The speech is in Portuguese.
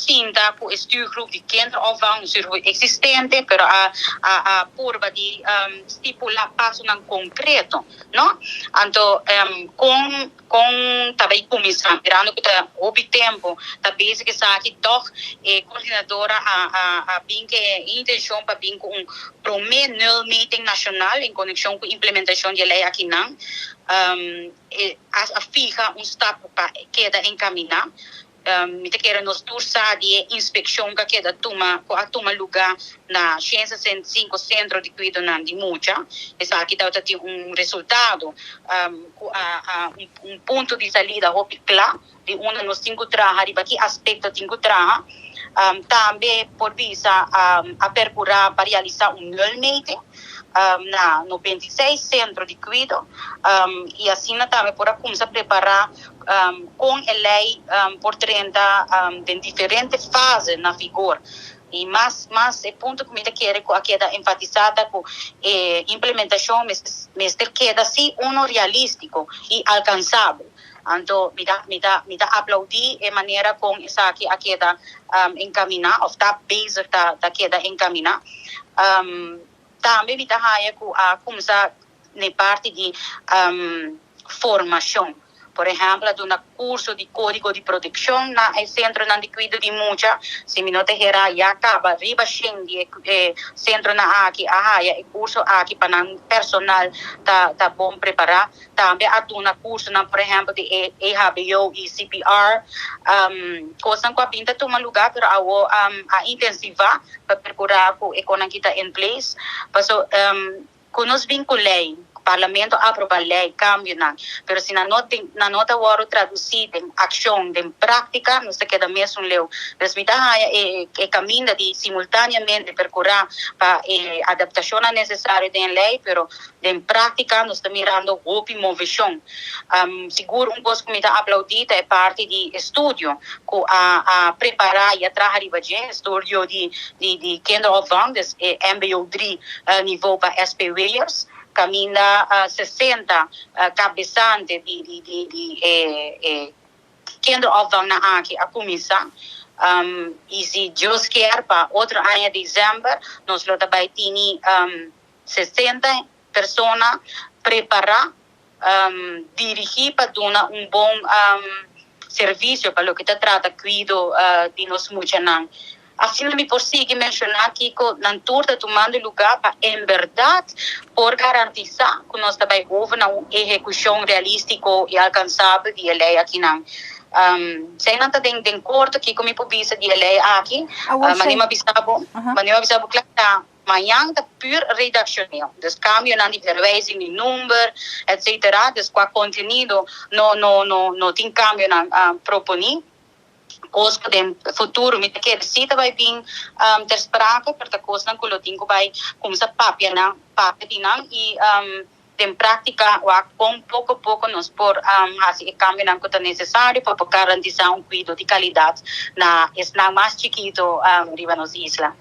cinta com o stuurgroep de kinderopvang existente, pero a curva de estipular passo não concreto, não? Então, com também comissão, virando que tá houve tempo, tá basic aqui toch coordenadora a bem que intenção para bem com primeiro meeting nacional em conexão com a implementação de lei aqui não, a fija stap para queda encaminhar. Mita quer nos tursa de inspeção que queda toma lugar na ciência 105 centro de cuidado de mucha. Essa aqui dá resultado, ponto de salida claro de nos 5 trajes, que aspecto 5 trajes. Também por visa a percurar para realizar null meeting na 96 centro de cuidado e assim também por começar a preparar com a lei por 30 de diferentes fases na vigor. E mais é ponto que me quer queda enfatizada com implementação, mas queda assim realístico e alcançável. Então, me dá aplaudir a maneira como essa aqui a queda encaminhar, ou está base da queda encaminhar. Também me dá a começar na parte de formação. Por exemplo, do curso de código de proteção na centro de cuidado de mucha, se me nota era já acaba riba de centro na aqui o curso aqui para personal tá bom preparar. Também há curso na por exemplo de EHBO e CPR, coisa que a pinta toma lugar para a intensivar para procurar com economia que está em place, passo com nos vinculei Parlamento aprova a lei, cambio não. Pero se na nota o traduzir em ação, em prática, não se queda mesmo leu. Desmita é caminho de simultaneamente percorrer para adaptação necessária da lei, pero em prática nós estamos mirando o movição. Seguro coisa que me dá aplaudida é parte de estudo que a preparar e a trazer estudo de kinderopvang, dus MBO3 nível para SPWers. Caminha 60 cabeçantes de kinderopvang na aqui a comissão. E se Deus quer, para outro ano de dezembro, nós também temos 60 pessoas preparar, dirigir para dar bom serviço para o que trata cuidado de nós muitos. Assim, me consigo mencionar aqui que não está tomando lugar para, em verdade, por garantizar que nós também houve uma execução realística e alcançável de lei aqui não. Sem não tem de acordo aqui com a publicação de lei aqui, manima bisabo claro, amanhã está puro redacional. Dus cambio na de verwijzing de número, etc. Dus qua conteúdo não tem cambio na proponer. Coisa do futuro, me quer se vai vir ter sprake, porque coisa não coloquinho vai começar papia não e em prática com pouco a pouco nós por assim cambio não que é necessário para garantir cuidado de qualidade na mais chiquito riba nos isla.